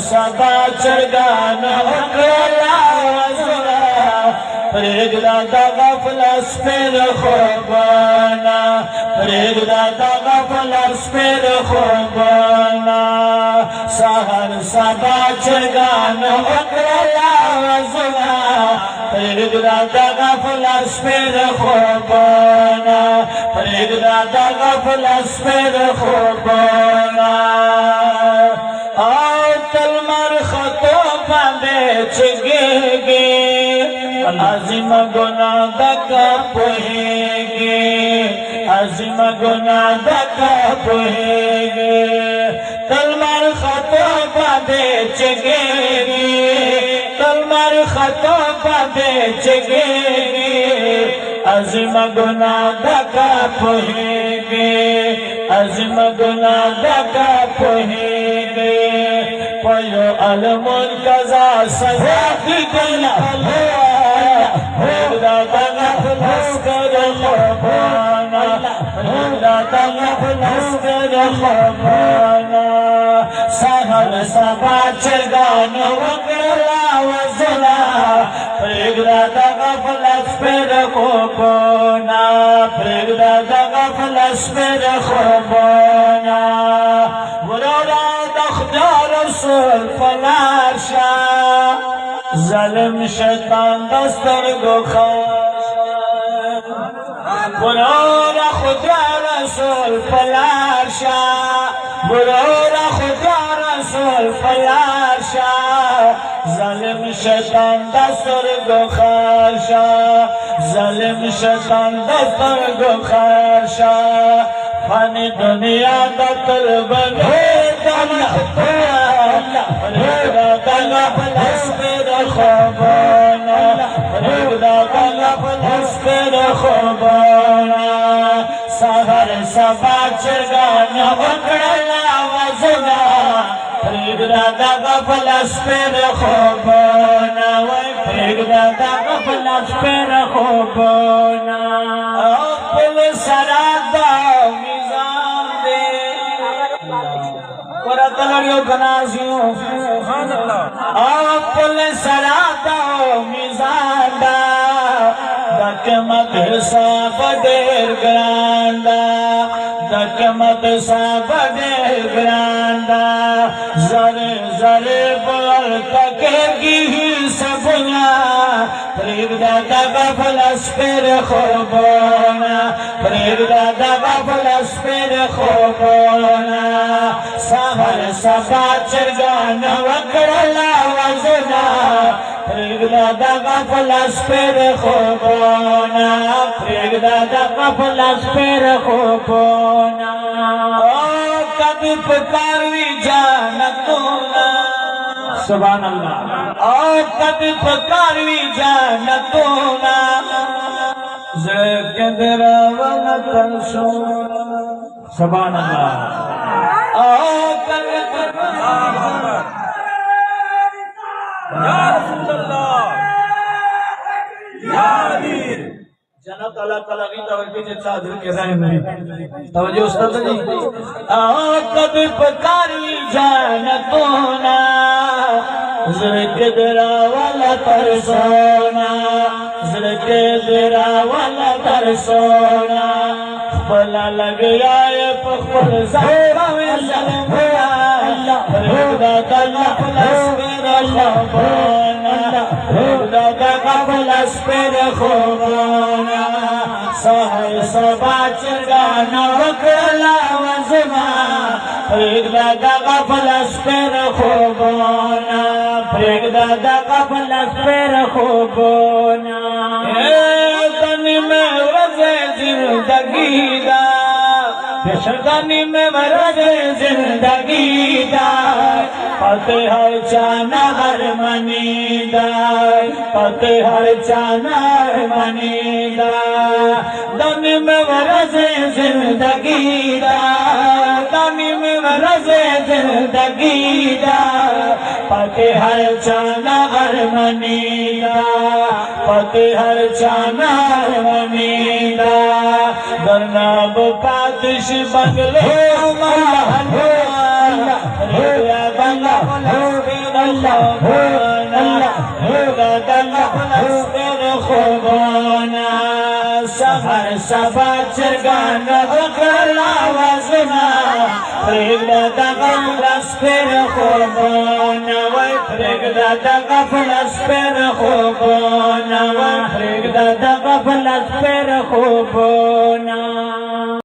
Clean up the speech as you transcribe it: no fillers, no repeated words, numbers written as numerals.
सबा चरगान उकला वज़रा प्रेगदा दगा फ्लस पर खुबाना प्रेगदा दगा फ्लस पर खुबाना सहर सबा चरगान उकला वज़रा प्रेगदा दगा फ्लस पर खुबाना प्रेगदा दगा फ्लस पर खुबाना तलमर खतो बांधे चगेगे अज़ीम गुना दका पोहेगे अज़ीम गुना दका पोहेगे तलमर खतो बांधे चगेगे तलमर खतो बांधे चगेगे अज़ीम गुना दका पोहेगे अज़ीम गुना दका पोहेगे पयो अलमुन कज़ा सजा की गला प्रेगदा दगा फ्लस कर खुबाना प्रेगदा दगा फ्लस कर खुबाना सहर सबा चरगान उकला वज़रा प्रेगदा दगा फ्लस पर खुबाना प्रेगदा दगा फ्लस पर खुबाना बुरा दख्दा रसूल फलाशा ज़ालिम शैतान दस्तर गो बुरा खुदा रसूल फलाशा बुरा खुदा रसूल फलाशा ज़ालिम शैतान दस्तर गो खाशा ज़ालिम शैतान दस्तर गो खाशा फानी दुनिया दा तलब प्रेगदा दगा फ्लस पर खुबाना प्रेगदा दगा फ्लस पर खुबाना सहर सबा चरगान उकला वज़रा प्रेगदा दगा फ्लस पर खुबाना प्रेगदा दगा फ्लस पर खुबाना पुल सरादा मिज़ान दे तलड़ियों गनाजियों पुल सरादा मिज़ादा दकमत साफ देर ग्रांदा दकमत साफ देर ग्रांदा जरे जरे बोल तकेगी सबना प्रेगदा दगा फ्लस पर खुबाना प्रेगदा दगा फ्लस पर खुबाना सहर सबा चरगान उकला वज़रा प्रेगदा दगा फ्लस पर खुबाना प्रेगदा दगा फ्लस पर खुबाना कभी पुकारवी जानतूना सुभान अल्लाह कभी पुकारवी जानतूना ज़िक्र वाला तरसो सुभान अल्लाह जनाब ताला ताला की तवज्जो से चादर के रहे मेरी तवज्जो उस्ताद जी कभी पुकारी जानतूना ज़िक्र वाला तरसोना ज़िक्र वाला तरसोना भला लग आए पखल ज़ारा में प्रेगदा दगा फ्लस पर खुबाना प्रेगदा दगा फ्लस पर खुबाना सहर सबा चरगान उकला वज़रा प्रेगदा दगा फ्लस पर खुबाना प्रेगदा दगा फ्लस पर खुबाना तनी में वज़े जिंदगी दा पेशगानी में वरज़े जिंदगी दा पते हर चाना हर मनीदा पते हर चाना हर मनीदा दनी में वरज़े जिंदगी दा दनी में वरज़े जिंदगी दा पते हर चाना हर मनीदा पते हर चाना हर मनीदा दरनाब पातिश बंगले बंगला خوبانا دغفل خوبانا سحر سبا چرگان اکل آوازنا پرگل دغفل خوبانا وی پرگل دغفل خوبانا وی پرگل دغفل خوبانا